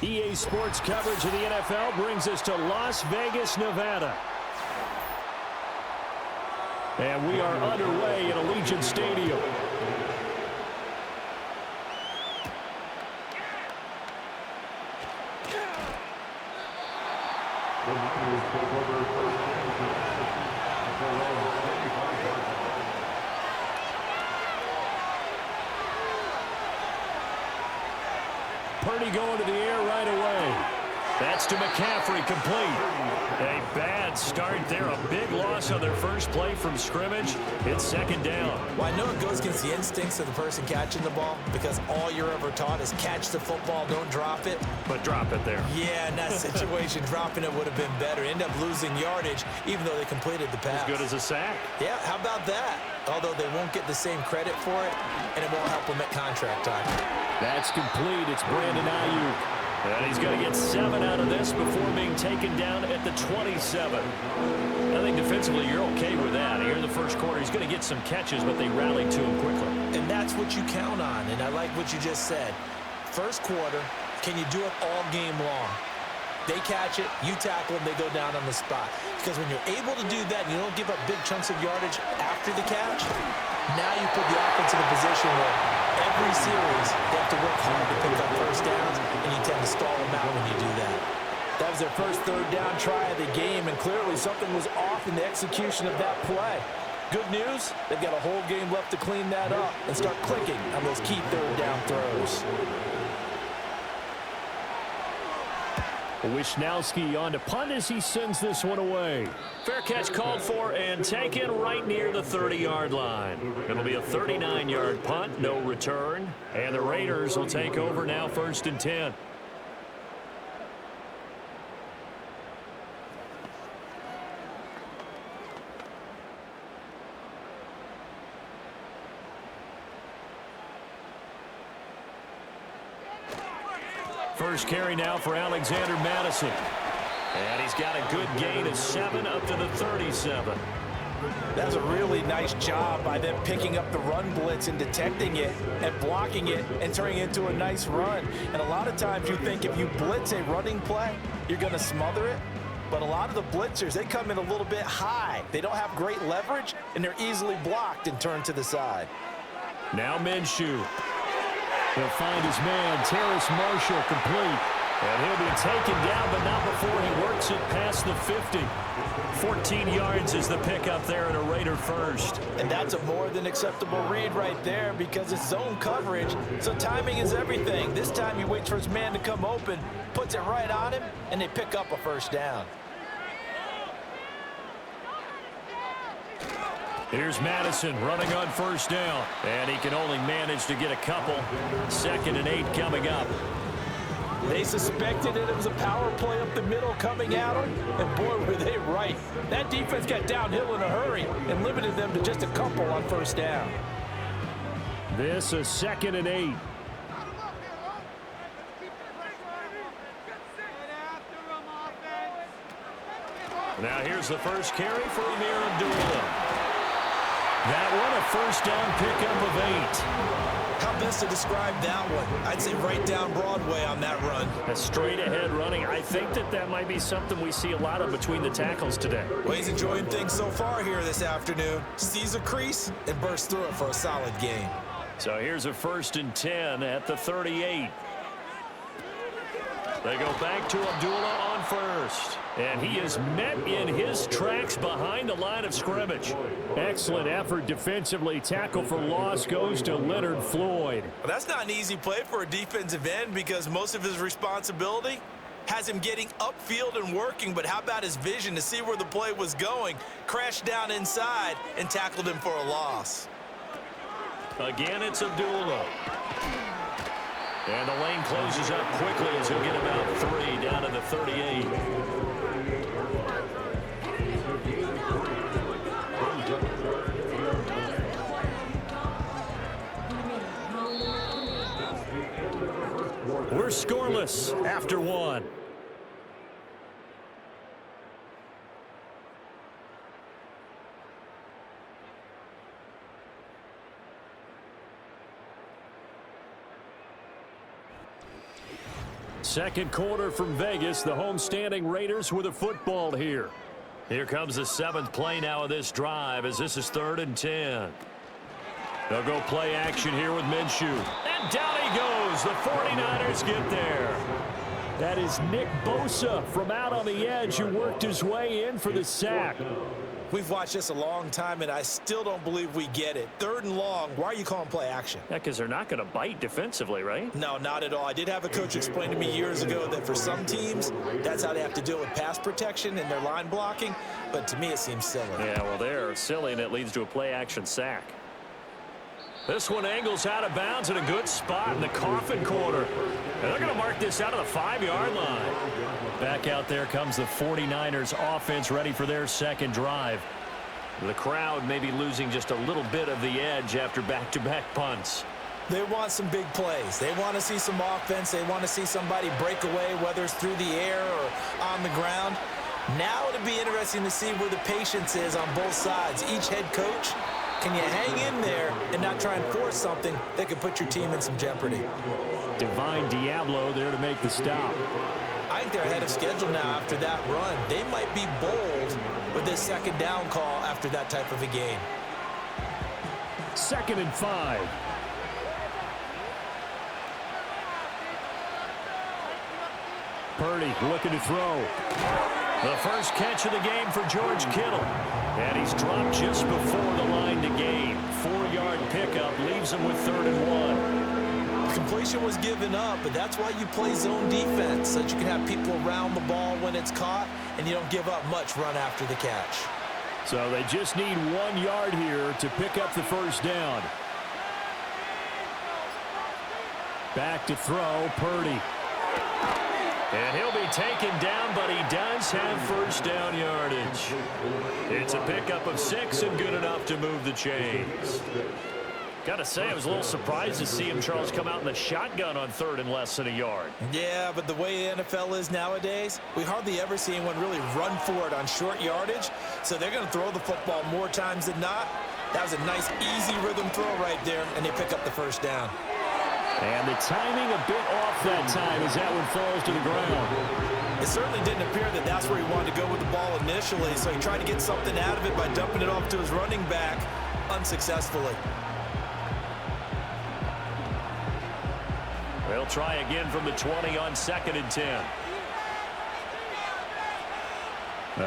EA Sports coverage of the NFL brings us to Las Vegas, Nevada. And we are underway at Allegiant Stadium. Purdy going to the air right away. That's to McCaffrey, complete. A bad start there. A big loss on their first play from scrimmage. It's second down. Well, I know it goes against the instincts of the person catching the ball because all you're ever taught is catch the football, don't drop it. But drop it there. Yeah, in that situation, dropping it would have been better. End up losing yardage, even though they completed the pass. As good as a sack. Yeah, how about that? Although they won't get the same credit for it, and it won't help them at contract time. That's complete. It's Brandon Ayuk. And he's going to get 7 out of this before being taken down at the 27. I think defensively you're okay with that. Here in the first quarter, he's going to get some catches, but they rallied to him quickly. And that's what you count on, and I like what you just said. First quarter, can you do it all game long? They catch it, you tackle them, they go down on the spot. Because when you're able to do that and you don't give up big chunks of yardage after the catch, now you put the offense in a position where every series they have to work hard to pick up first downs, and you tend to stall them out when you do that. That was their first third down try of the game, and clearly something was off in the execution of that play. Good news, they've got a whole game left to clean that up and start clicking on those key third down throws. Wishnowski on to punt as he sends this one away. Fair catch called for and taken right near the 30-yard line. It'll be a 39-yard punt, no return. And the Raiders will take over now, 1st and 10. First carry now for Alexander Madison. And he's got a good gain of 7 up to the 37. That's a really nice job by them picking up the run blitz and detecting it and blocking it and turning it into a nice run. And a lot of times you think if you blitz a running play, you're going to smother it. But a lot of the blitzers, they come in a little bit high. They don't have great leverage, and they're easily blocked and turned to the side. Now Minshew. He'll find his man, Terrace Marshall, complete. And he'll be taken down, but not before he works it past the 50. 14 yards is the pickup there at a Raider first. And that's a more than acceptable read right there because it's zone coverage, so timing is everything. This time he waits for his man to come open, puts it right on him, and they pick up a first down. Here's Madison running on first down, and he can only manage to get a couple. 2nd and 8 coming up. They suspected it was a power play up the middle coming at them, and boy, were they right. That defense got downhill in a hurry and limited them to just a couple on first down. This is 2nd and 8. Now here's the first carry for Amir Abdullah. That one, a first down pickup of 8. How best to describe that one? I'd say right down Broadway on that run. A straight-ahead running. I think that might be something we see a lot of between the tackles today. Well, he's enjoying things so far here this afternoon. Sees a crease and bursts through it for a solid gain. So here's a 1st and 10 at the 38. They go back to Abdullah on first. And he is met in his tracks behind the line of scrimmage. Excellent effort defensively. Tackle for loss goes to Leonard Floyd. Well, that's not an easy play for a defensive end because most of his responsibility has him getting upfield and working. But how about his vision to see where the play was going? Crashed down inside and tackled him for a loss. Again, it's Abdullah. And the lane closes up quickly as he'll get about 3 down to the 38. We're scoreless after 1. Second quarter from Vegas. The homestanding Raiders with a football here. Here comes the 7th play now of this drive as this is 3rd and 10. They'll go play action here with Minshew. And down he goes. The 49ers get there. That is Nick Bosa from out on the edge who worked his way in for the sack. We've watched this a long time, and I still don't believe we get it. 3rd and long, why are you calling play action? Yeah, because they're not going to bite defensively, right? No, not at all. I did have a coach explain to me years ago that for some teams, that's how they have to deal with pass protection and their line blocking. But to me, it seems silly. Yeah, well, they're silly, and it leads to a play action sack. This one angles out of bounds in a good spot in the coffin corner. And they're going to mark this out of the 5-yard line. Back out there comes the 49ers offense ready for their second drive. The crowd may be losing just a little bit of the edge after back-to-back punts. They want some big plays. They want to see some offense. They want to see somebody break away, whether it's through the air or on the ground. Now it'll be interesting to see where the patience is on both sides. Each head coach, can you hang in there and not try and force something that could put your team in some jeopardy? Divine Diablo there to make the stop. I think they're ahead of schedule now after that run. They might be bold with this second down call after that type of a game. 2nd and 5. Purdy looking to throw. The first catch of the game for George Kittle. And he's dropped just before the line to gain. 4-yard pickup leaves him with 3rd and 1. Completion was given up, but that's why you play zone defense, so that you can have people around the ball when it's caught, and you don't give up much run after the catch. So they just need 1 yard here to pick up the first down. Back to throw, Purdy. And he'll be taken down, but he does have first down yardage. It's a pickup of 6 and good enough to move the chains. Got to say, I was a little surprised to see him, Charles, come out in the shotgun on 3rd and less than a yard. Yeah, but the way the NFL is nowadays, we hardly ever see anyone really run for it on short yardage. So they're going to throw the football more times than not. That was a nice, easy rhythm throw right there, and they pick up the first down. And the timing a bit off that time as that one falls to the ground. It certainly didn't appear that that's where he wanted to go with the ball initially, so he tried to get something out of it by dumping it off to his running back unsuccessfully. They'll try again from the 20 on 2nd and 10.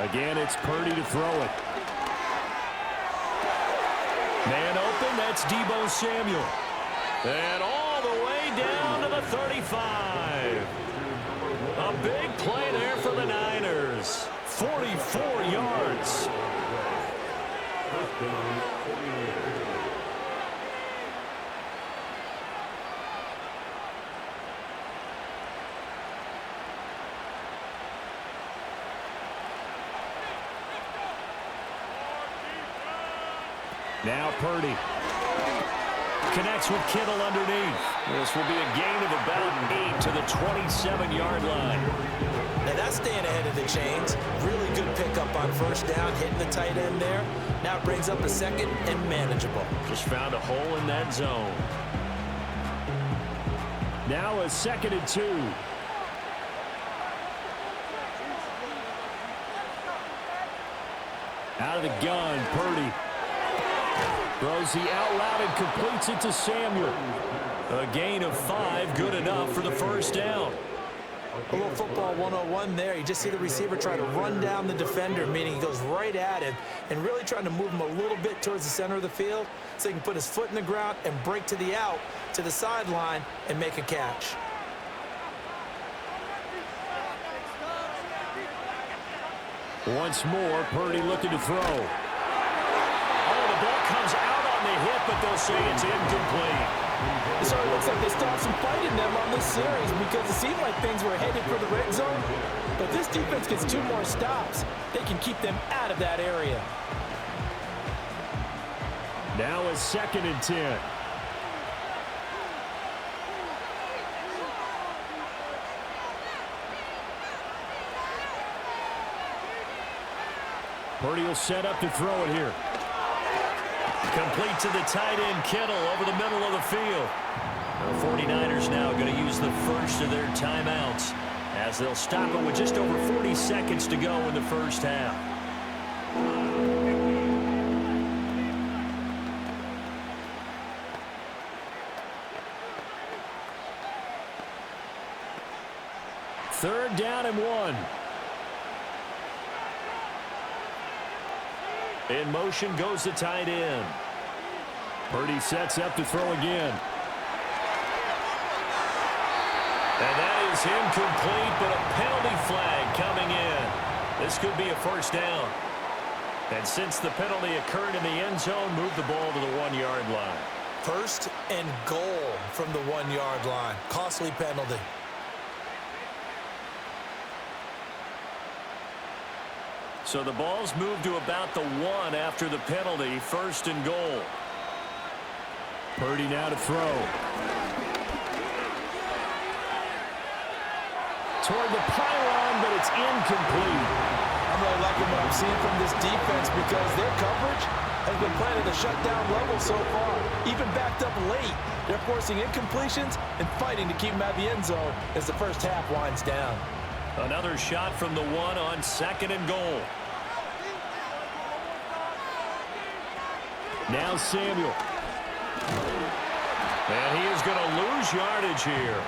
Again, it's Purdy to throw it. Man open, that's Deebo Samuel. And all the way down to the 35. A big play there for the Niners. 44 yards. Now Purdy connects with Kittle underneath. This will be a gain of about 8 to the 27-yard line. Now that's staying ahead of the chains. Really good pickup on first down, hitting the tight end there. Now it brings up a 2nd and manageable. Just found a hole in that zone. Now a 2nd and 2. Out of the gun, Purdy. Throws the out route and completes it to Samuel. A gain of 5, good enough for the first down. A little football 101 there. You just see the receiver try to run down the defender, meaning he goes right at him and really trying to move him a little bit towards the center of the field so he can put his foot in the ground and break to the out, to the sideline, and make a catch. Once more, Purdy looking to throw. Oh, the ball comes out on the hit, but they'll say it's incomplete. It sort of looks like they stopped some fight in them on this series because it seemed like things were headed for the red zone. But this defense gets 2 more stops. They can keep them out of that area. Now a 2nd and 10. Purdy will set up to throw it here. Complete to the tight end, Kittle, over the middle of the field. The 49ers now going to use the first of their timeouts as they'll stop it with just over 40 seconds to go in the first half. Third down and 1. In motion goes the tight end. Purdy sets up to throw again. And that is incomplete, but a penalty flag coming in. This could be a first down. And since the penalty occurred in the end zone, move the ball to the 1-yard line. First and goal from the 1-yard line. Costly penalty. So the ball's moved to about the 1 after the penalty. First and goal. Purdy now to throw. Toward the pylon, but it's incomplete. I'm really liking what I'm seeing from this defense because their coverage has been playing at a shutdown level so far. Even backed up late, they're forcing incompletions and fighting to keep them out of the end zone as the first half winds down. Another shot from the 1 on second and goal. Now Samuel. And he is going to lose yardage here.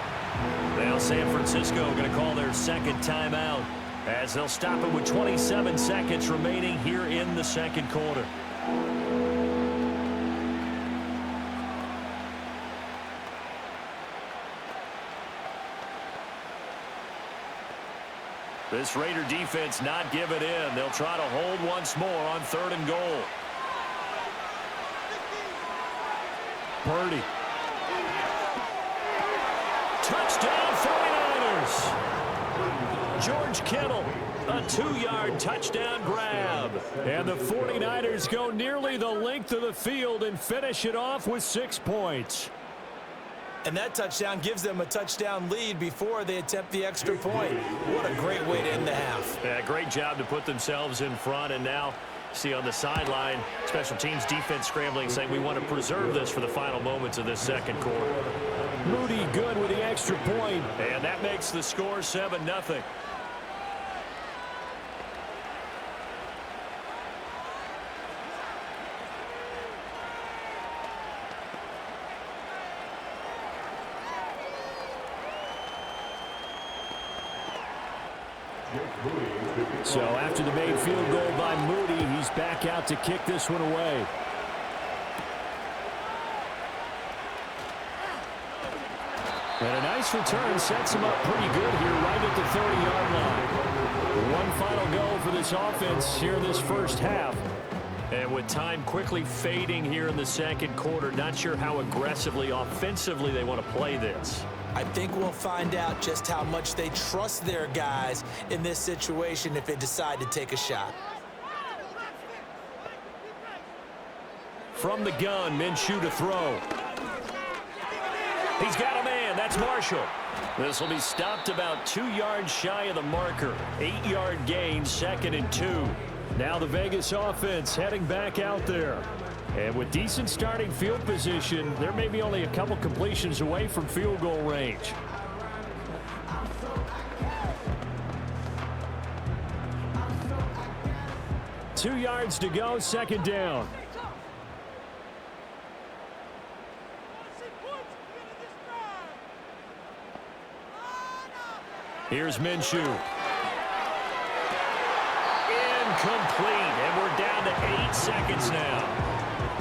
Now San Francisco going to call their second timeout as they'll stop it with 27 seconds remaining here in the second quarter. This Raider defense not giving in. They'll try to hold once more on third and goal. Purdy. Touchdown 49ers. George Kittle, a 2-yard touchdown grab. And the 49ers go nearly the length of the field and finish it off with 6 points. And that touchdown gives them a touchdown lead before they attempt the extra point. What a great way to end the half. Yeah, great job to put themselves in front, and now see on the sideline, special teams defense scrambling, saying we want to preserve this for the final moments of this second quarter. Moody good with the extra point, and that makes the score 7-0. So after the made field goal by Moody, he's back out to kick this one away. And a nice return sets him up pretty good here right at the 30-yard line. One final go for this offense here this first half. And with time quickly fading here in the second quarter, not sure how aggressively, offensively they want to play this. I think we'll find out just how much they trust their guys in this situation if they decide to take a shot. From the gun, Minshew to throw. He's got a man. That's Marshall. This will be stopped about 2 yards shy of the marker. 8-yard gain, 2nd and 2. Now the Vegas offense heading back out there. And with decent starting field position, there may be only a couple completions away from field goal range. Two yards to go, second down. Here's Minshew. Incomplete, and we're down to 8 seconds now.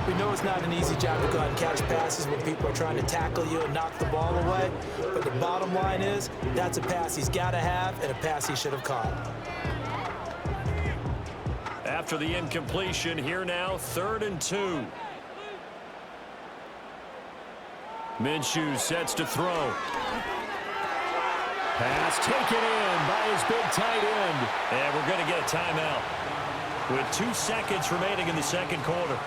We know it's not an easy job to go out and catch passes when people are trying to tackle you and knock the ball away. But the bottom line is, that's a pass he's got to have and a pass he should have caught. After the incompletion, here now, 3rd and 2. Minshew sets to throw. Pass taken in by his big tight end. And we're going to get a timeout with 2 seconds remaining in the second quarter.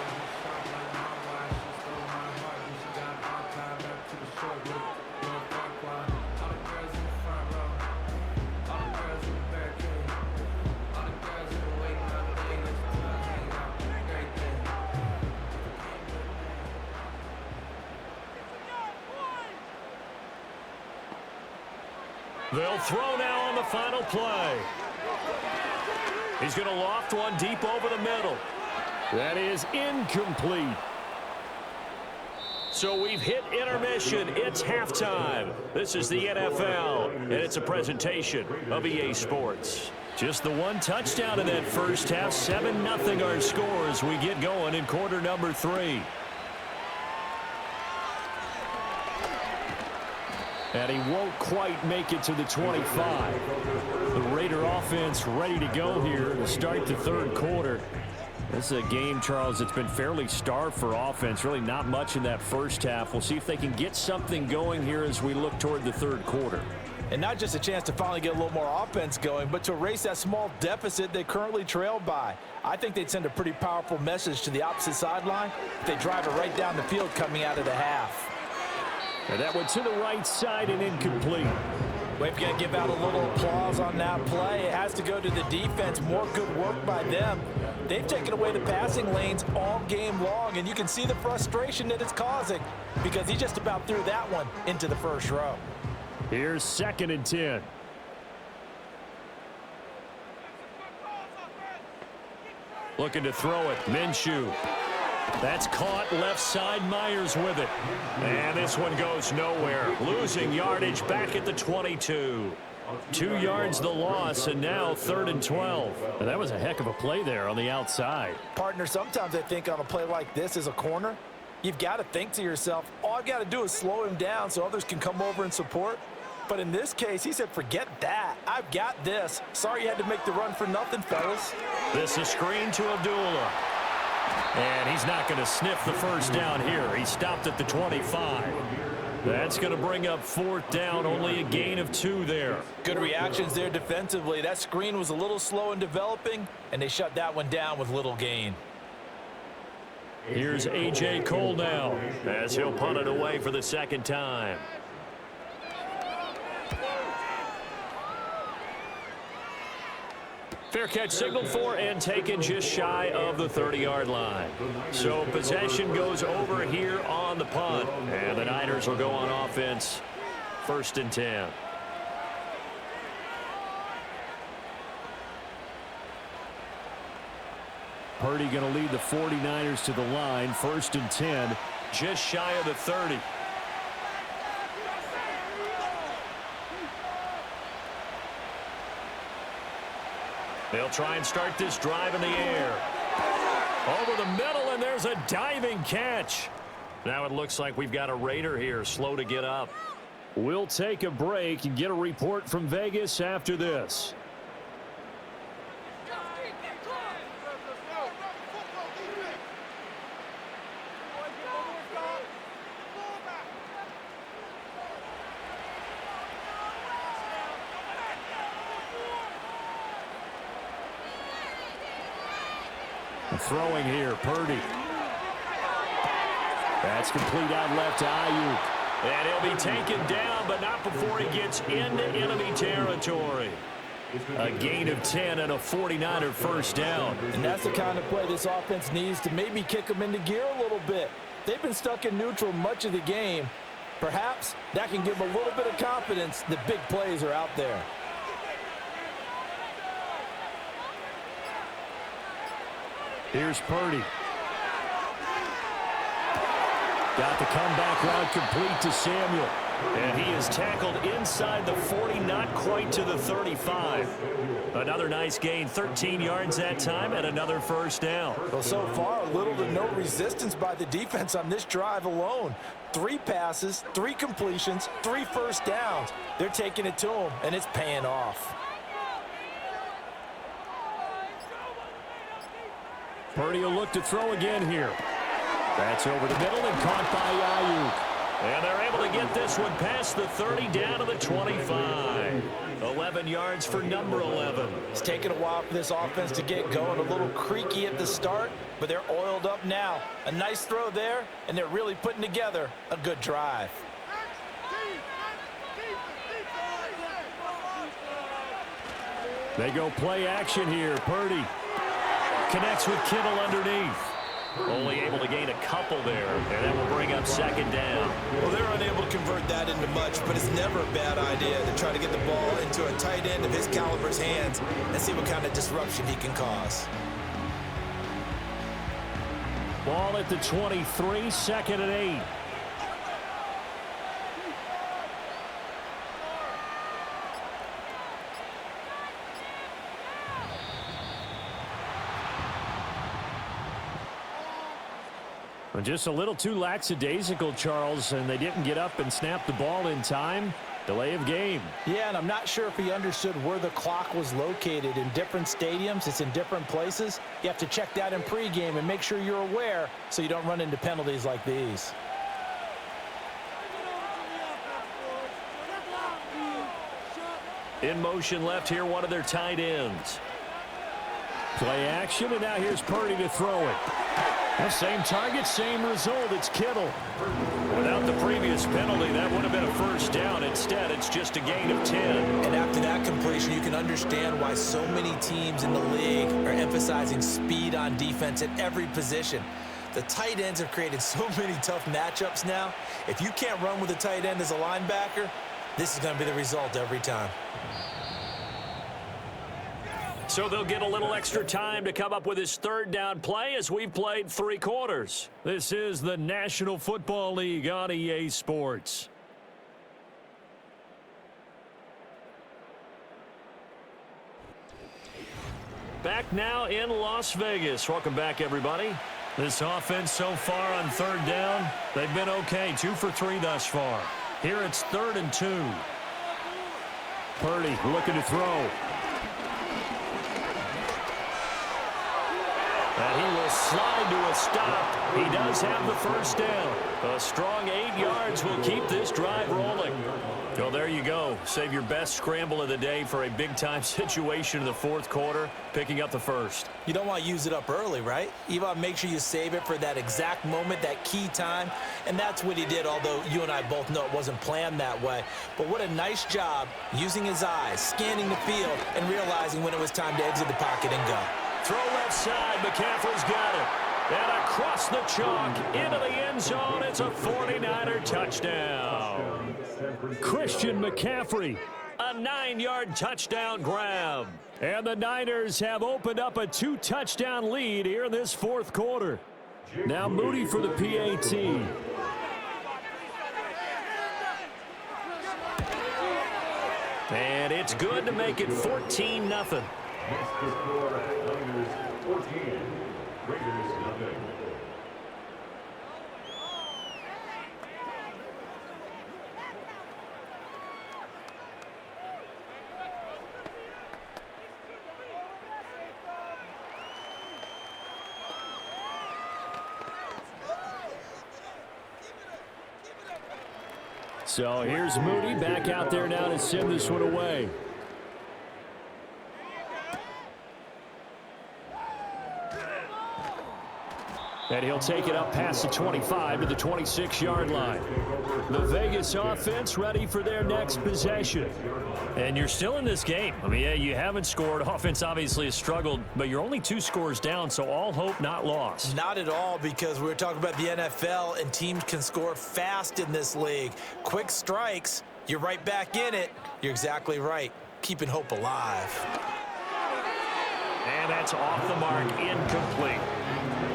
They'll throw now on the final play. He's going to loft one deep over the middle. That is incomplete. So we've hit intermission. It's halftime. This is the NFL, and it's a presentation of EA Sports. Just the one touchdown in that first half. 7-0 our score as we get going in quarter number 3. And he won't quite make it to the 25. The Raider offense ready to go here to start the third quarter. This is a game, Charles, that's been fairly starved for offense. Really not much in that first half. We'll see if they can get something going here as we look toward the third quarter. And not just a chance to finally get a little more offense going, but to erase that small deficit they currently trailed by. I think they'd send a pretty powerful message to the opposite sideline if they drive it right down the field coming out of the half. And that went to the right side and incomplete. We've got to give out a little applause on that play. It has to go to the defense. More good work by them. They've taken away the passing lanes all game long, and you can see the frustration that it's causing because he just about threw that one into the first row. Here's 2nd and 10. Looking to throw it. Minshew. That's caught left side. Myers with it. And this one goes nowhere. Losing yardage back at the 22. 2 yards the loss, and now 3rd and 12. And that was a heck of a play there on the outside. Partner, sometimes I think on a play like this as a corner, you've got to think to yourself, all I've got to do is slow him down so others can come over and support. But in this case, he said, forget that. I've got this. Sorry you had to make the run for nothing, fellas. This is screen to Abdullah. And he's not going to sniff the first down here. He stopped at the 25. That's going to bring up 4th down. Only a gain of 2 there. Good reactions there defensively. That screen was a little slow in developing, and they shut that one down with little gain. Here's A.J. Cole now as he'll punt it away for the 2nd time. Fair catch signaled for and taken just shy of the 30-yard line. So possession goes over here on the punt. And the Niners will go on offense. 1st and 10. Purdy going to lead the 49ers to the line. 1st and 10. Just shy of the 30. They'll try and start this drive in the air. Over the middle, and there's a diving catch. Now it looks like we've got a Raider here, slow to get up. We'll take a break and get a report from Vegas after this. Throwing here, Purdy. That's complete out left to Ayuk. And he'll be taken down, but not before he gets into enemy territory. A gain of 10 and a 49er first down. And that's the kind of play this offense needs to maybe kick them into gear a little bit. They've been stuck in neutral much of the game. Perhaps that can give them a little bit of confidence that big plays are out there. Here's Purdy. Got the comeback route complete to Samuel. And he is tackled inside the 40, not quite to the 35. Another nice gain, 13 yards that time, and another first down. Well, so far, little to no resistance by the defense on this drive alone. 3 passes, 3 completions, 3 first downs. They're taking it to them, and it's paying off. Purdy will look to throw again here. That's over the middle and caught by Ayuk. And they're able to get this one past the 30 down to the 25. 11 yards for number 11. It's taken a while for this offense to get going. A little creaky at the start, but they're oiled up now. A nice throw there, and they're really putting together a good drive. They go play action here. Purdy connects with Kittle underneath. Only able to gain a couple there, and that will bring up second down. Well, they're unable to convert that into much, but it's never a bad idea to try to get the ball into a tight end of his caliber's hands and see what kind of disruption he can cause. Ball at the 23, second and 8. Just a little too lackadaisical, Charles, and they didn't get up and snap the ball in time. Delay of game. Yeah, and I'm not sure if he understood where the clock was located. In different stadiums, it's in different places. You have to check that in pregame and make sure you're aware so you don't run into penalties like these. In motion left here, one of their tight ends. Play action, and now here's Purdy to throw it. Well, same target, same result. It's Kittle. Without the previous penalty, that would have been a first down. Instead, it's just a gain of 10. And after that completion, you can understand why so many teams in the league are emphasizing speed on defense at every position. The tight ends have created so many tough matchups now. If you can't run with a tight end as a linebacker, this is going to be the result every time. So they'll get a little extra time to come up with his third down play as we've played 3 quarters. This is the National Football League on EA Sports. Back now in Las Vegas. Welcome back, everybody. This offense so far on third down, they've been okay. 2 for 3 thus far. Here it's 3rd and 2. Purdy looking to throw. And he will slide to a stop. He does have the first down. A strong 8 yards will keep this drive rolling. Well, there you go. Save your best scramble of the day for a big-time situation in the 4th quarter, picking up the first. You don't want to use it up early, right? You want to make sure you save it for that exact moment, that key time. And that's what he did, although you and I both know it wasn't planned that way. But what a nice job using his eyes, scanning the field, and realizing when it was time to exit the pocket and go. Throw left side. McCaffrey's got it. And across the chalk into the end zone. It's a 49er touchdown. Christian McCaffrey, a 9-yard touchdown grab. And the Niners have opened up a 2-touchdown lead here in this 4th quarter. Now Moody for the PAT. And it's good to make it 14-0. So here's Moody back out there now to send this one away. And he'll take it up past the 25 to the 26-yard line. The Vegas offense ready for their next possession. And you're still in this game. I mean, yeah, you haven't scored. Offense obviously has struggled, but you're only 2 scores down, so all hope not lost. Not at all, because we're talking about the NFL, and teams can score fast in this league. Quick strikes, you're right back in it. You're exactly right. Keeping hope alive. And that's off the mark, incomplete.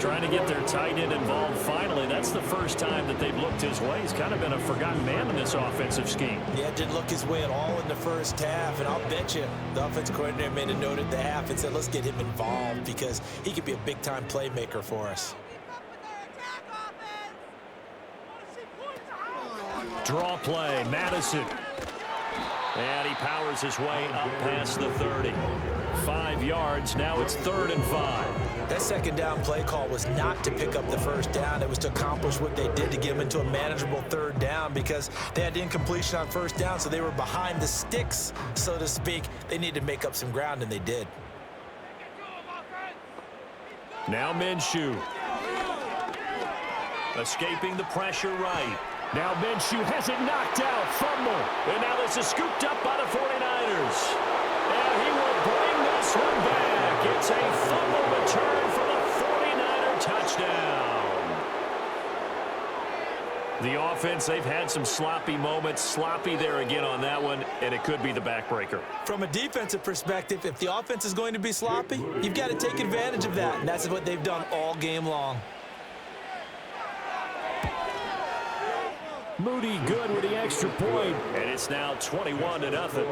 Trying to get their tight end involved finally. That's the first time that they've looked his way. He's kind of been a forgotten man in this offensive scheme. Yeah, didn't look his way at all in the first half, and I'll bet you the offensive coordinator made a note at the half and said, let's get him involved because he could be a big-time playmaker for us. Draw play, Madison. And he powers his way up past the 30. 5 yards, now it's 3rd and 5. That second down play call was not to pick up the first down. It was to accomplish what they did to get them into a manageable 3rd down because they had incompletion on first down, so they were behind the sticks, so to speak. They needed to make up some ground, and they did. Now Minshew. Escaping the pressure right. Now Minshew has it knocked out. Fumble. And now this is scooped up by the 49ers. And he will bring this one back. It's a fumble return for the 49er touchdown. The offense, they've had some sloppy moments. Sloppy there again on that one, and it could be the backbreaker. From a defensive perspective, if the offense is going to be sloppy, you've got to take advantage of that, and that's what they've done all game long. Moody good with the extra point, and it's now 21-0.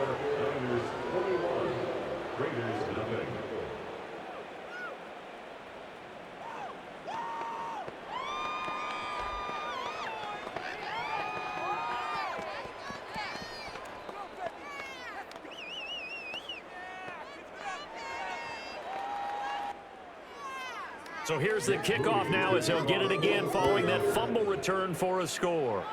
So here's the kickoff now as he'll get it again following that fumble return for a score.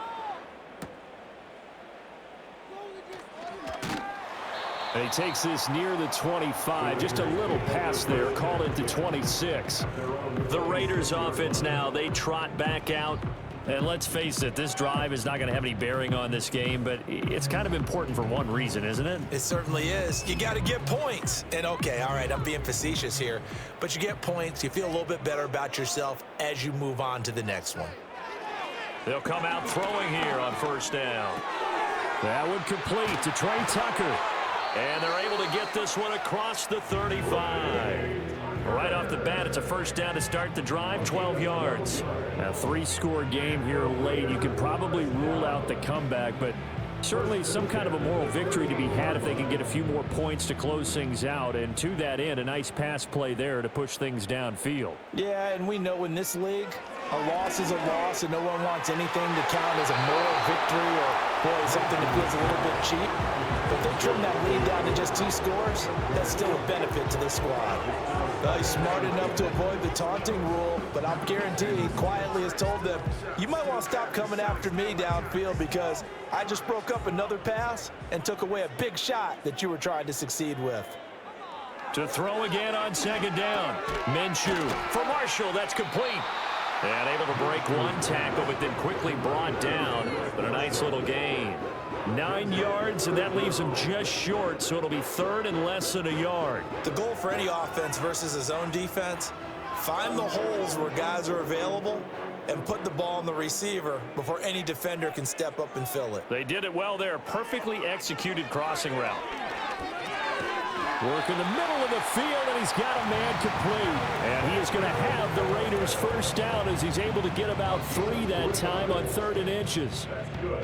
And he takes this near the 25. Just a little pass there. Called it to 26. The Raiders offense now, they trot back out. And let's face it, this drive is not going to have any bearing on this game, but it's kind of important for one reason, isn't it? It certainly is. You got to get points. And, okay, all right, I'm being facetious here, but you get points. You feel a little bit better about yourself as you move on to the next one. They'll come out throwing here on first down. That would complete to Trey Tucker. And they're able to get this one across the 35. Right off the bat, it's a first down to start the drive, 12 yards. A three-score game here late. You can probably rule out the comeback, but certainly some kind of a moral victory to be had if they can get a few more points to close things out. And to that end, a nice pass play there to push things downfield. Yeah, and we know in this league, a loss is a loss, and no one wants anything to count as a moral victory or, boy, something that feels a little bit cheap. But they trim that lead down to just 2 scores. That's still a benefit to this squad. He's smart enough to avoid the taunting rule, but I'm guaranteed he quietly has told them, you might want to stop coming after me downfield because I just broke up another pass and took away a big shot that you were trying to succeed with. To throw again on second down. Minshew for Marshall. That's complete. And able to break one tackle, but then quickly brought down. But a nice little gain. 9 yards, and that leaves him just short, so it'll be third and less than a yard. The goal for any offense versus his own defense, find the holes where guys are available and put the ball on the receiver before any defender can step up and fill it. They did it well there. Perfectly executed crossing route. Work in the middle of the field, and he's got a man complete. And he is going to have the Raiders first down as he's able to get about 3 that time on 3rd and inches.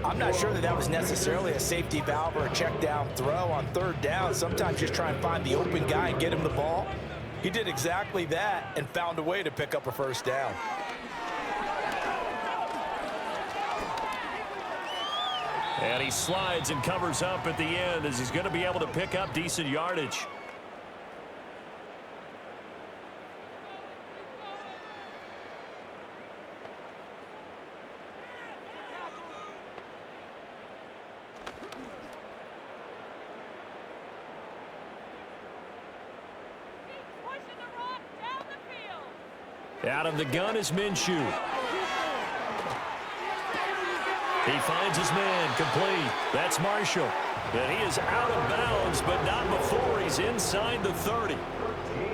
I'm not sure that was necessarily a safety valve or a check down throw on 3rd down. Sometimes just try and find the open guy and get him the ball. He did exactly that and found a way to pick up a first down. And he slides and covers up at the end as he's going to be able to pick up decent yardage. Out of the gun is Minshew. He finds his man complete. That's Marshall. And he is out of bounds, but not before he's inside the 30.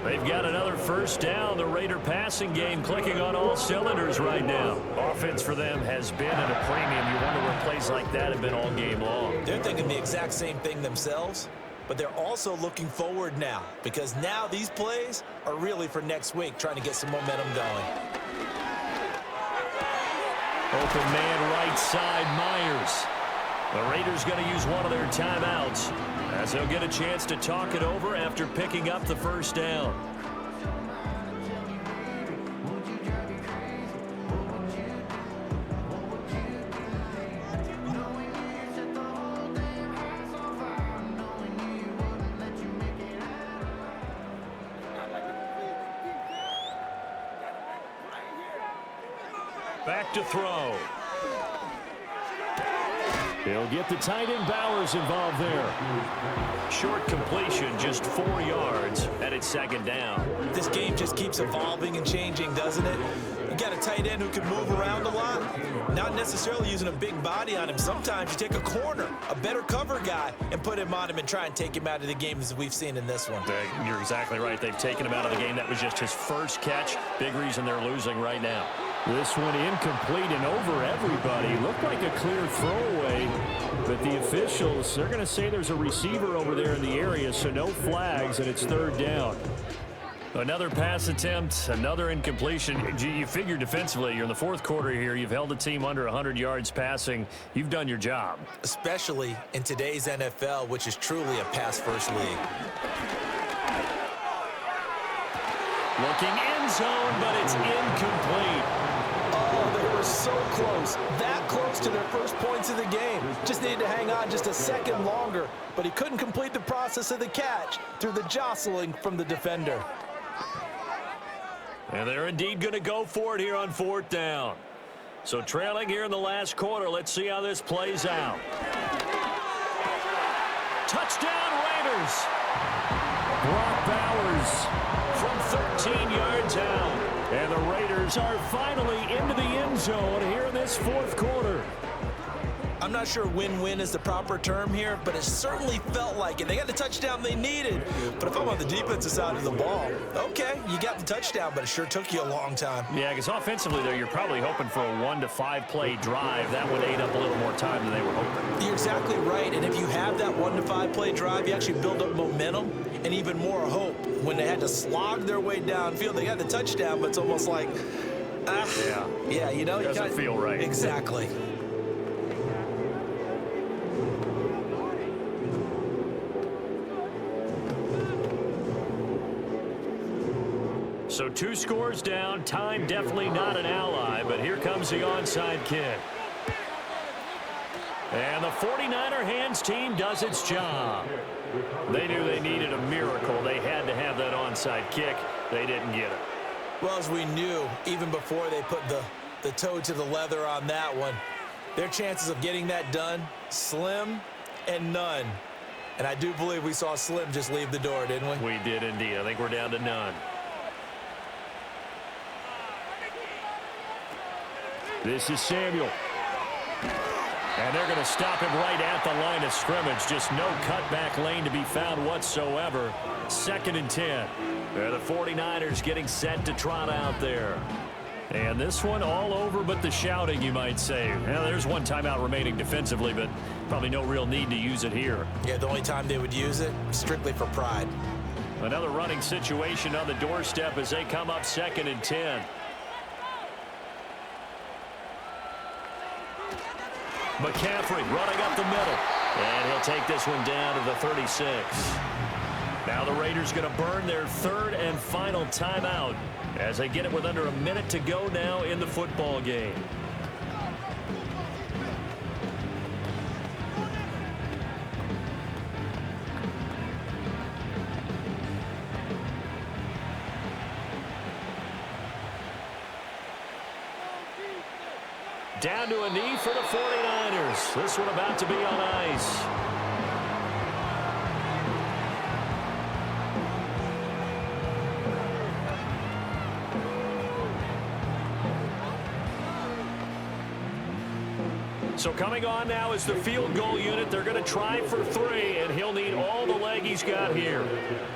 They've got another first down. The Raider passing game clicking on all cylinders right now. Offense for them has been at a premium. You wonder where plays like that have been all game long. They're thinking the exact same thing themselves, but they're also looking forward now because now these plays are really for next week, trying to get some momentum going. Open man right side, Myers. The Raiders going to use one of their timeouts as they'll get a chance to talk it over after picking up the first down. Back to throw. He'll get the tight end Bowers involved there. Short completion, just 4 yards, and it's second down. This game just keeps evolving and changing, doesn't it? got a tight end who can move around a lot, not necessarily using a big body on him. Sometimes you take a corner, a better cover guy, and put him on him and try and take him out of the game as we've seen in this one. You're exactly right. They've taken him out of the game. That was just his first catch. Big reason they're losing right now. This one incomplete and over everybody. Looked like a clear throwaway, but the officials, they're going to say there's a receiver over there in the area, so no flags, and it's third down. Another pass attempt, another incompletion. You figure defensively, you're in the fourth quarter here. You've held a team under 100 yards passing. You've done your job. Especially in today's NFL, which is truly a pass-first league. Looking end zone, but it's incomplete. Oh, they were so close. That close to their first points of the game. Just needed to hang on just a second longer, but he couldn't complete the process of the catch through the jostling from the defender. And they're indeed going to go for it here on fourth down. So trailing here in the last quarter. Let's see how this plays out. Touchdown Raiders. Brock Bowers from 13 yards out. And the Raiders are finally into the end zone here in this fourth quarter. I'm not sure win-win is the proper term here, but it certainly felt like it. They got the touchdown they needed. But if I'm on the defensive side of the ball, okay, you got the touchdown, but it sure took you a long time. Yeah, because offensively, though, you're probably hoping for a 1 to 5 play drive. That would ate up a little more time than they were hoping. You're exactly right, and if you have that 1 to 5 play drive, you actually build up momentum and even more hope. When they had to slog their way downfield, they got the touchdown, but it's almost like, yeah, you know, it doesn't feel right. Exactly. So 2 scores down. Time definitely not an ally, but here comes the onside kick. And the 49er hands team does its job. They knew they needed a miracle. They had to have that onside kick. They didn't get it. Well, as we knew, even before they put the toe to the leather on that one, their chances of getting that done, slim and none. And I do believe we saw Slim just leave the door, didn't we? We did indeed. I think we're down to none. This is Samuel. And they're going to stop him right at the line of scrimmage. Just no cutback lane to be found whatsoever. 2nd and 10. The 49ers getting set to trot out there. And this one all over but the shouting, you might say. Well, there's one timeout remaining defensively, but probably no real need to use it here. Yeah, the only time they would use it, strictly for pride. Another running situation on the doorstep as they come up 2nd and 10. McCaffrey running up the middle. And he'll take this one down to the 36. Now the Raiders going to burn their 3rd and final timeout as they get it with under a minute to go now in the football game. Down to a knee for the 49ers. This one about to be on ice. So coming on now is the field goal unit. They're going to try for 3, and he'll need all the leg he's got here.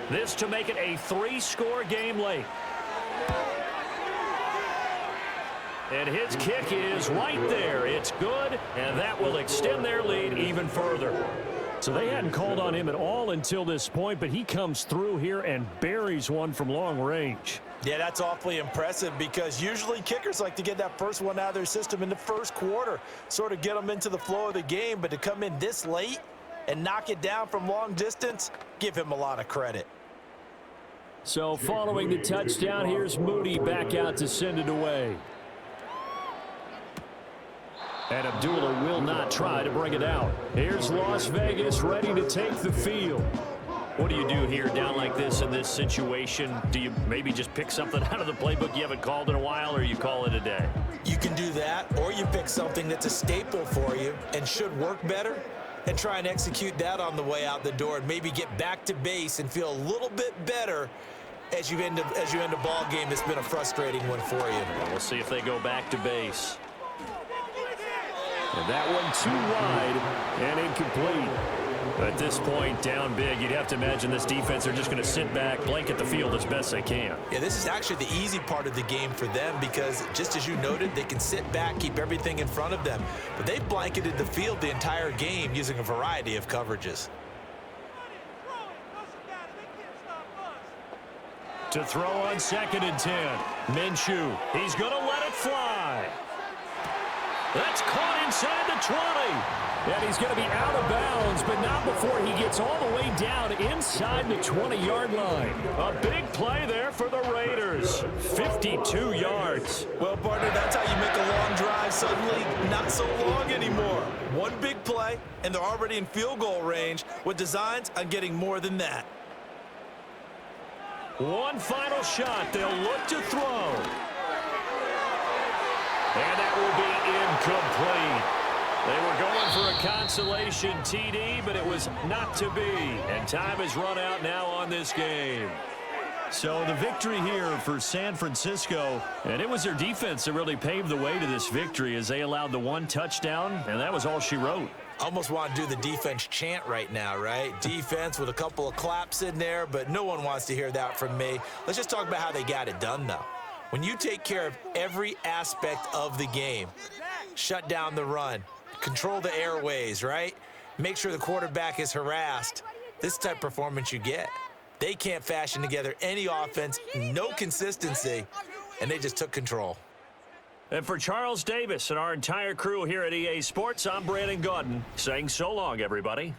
This to make it a 3-score game late. And his kick is right there. It's good, and that will extend their lead even further. So they hadn't called on him at all until this point, but he comes through here and buries one from long range. Yeah, that's awfully impressive because usually kickers like to get that first one out of their system in the first quarter, sort of get them into the flow of the game, but to come in this late and knock it down from long distance, give him a lot of credit. So following the touchdown, here's Moody back out to send it away. And Abdullah will not try to bring it out. Here's Las Vegas ready to take the field. What do you do here down like this in this situation? Do you maybe just pick something out of the playbook you haven't called in a while, or you call it a day? You can do that, or you pick something that's a staple for you and should work better and try and execute that on the way out the door and maybe get back to base and feel a little bit better as you end a ball game that's been a frustrating one for you. We'll see if they go back to base. And that one too wide and incomplete. At this point, down big, you'd have to imagine this defense are just going to sit back, blanket the field as best they can. Yeah, this is actually the easy part of the game for them because, just as you noted, they can sit back, keep everything in front of them. But they've blanketed the field the entire game using a variety of coverages. To throw on 2nd and 10. Minshew, he's going to let it fly. That's caught inside the 20. And he's going to be out of bounds, but not before he gets all the way down inside the 20-yard line. A big play there for the Raiders. 52 yards. Well, partner, that's how you make a long drive suddenly not so long anymore. One big play, and they're already in field goal range with designs on getting more than that. One final shot. They'll look to throw. And that will be incomplete. They were going for a consolation TD, but it was not to be. And time has run out now on this game. So the victory here for San Francisco, and it was their defense that really paved the way to this victory as they allowed the one touchdown, and that was all she wrote. Almost want to do the defense chant right now, right? Defense with a couple of claps in there, but no one wants to hear that from me. Let's just talk about how they got it done, though. When you take care of every aspect of the game, shut down the run, control the airways, right? Make sure the quarterback is harassed. This type of performance you get. They can't fashion together any offense, no consistency, and they just took control. And for Charles Davis and our entire crew here at EA Sports, I'm Brandon Gaudin saying so long, everybody.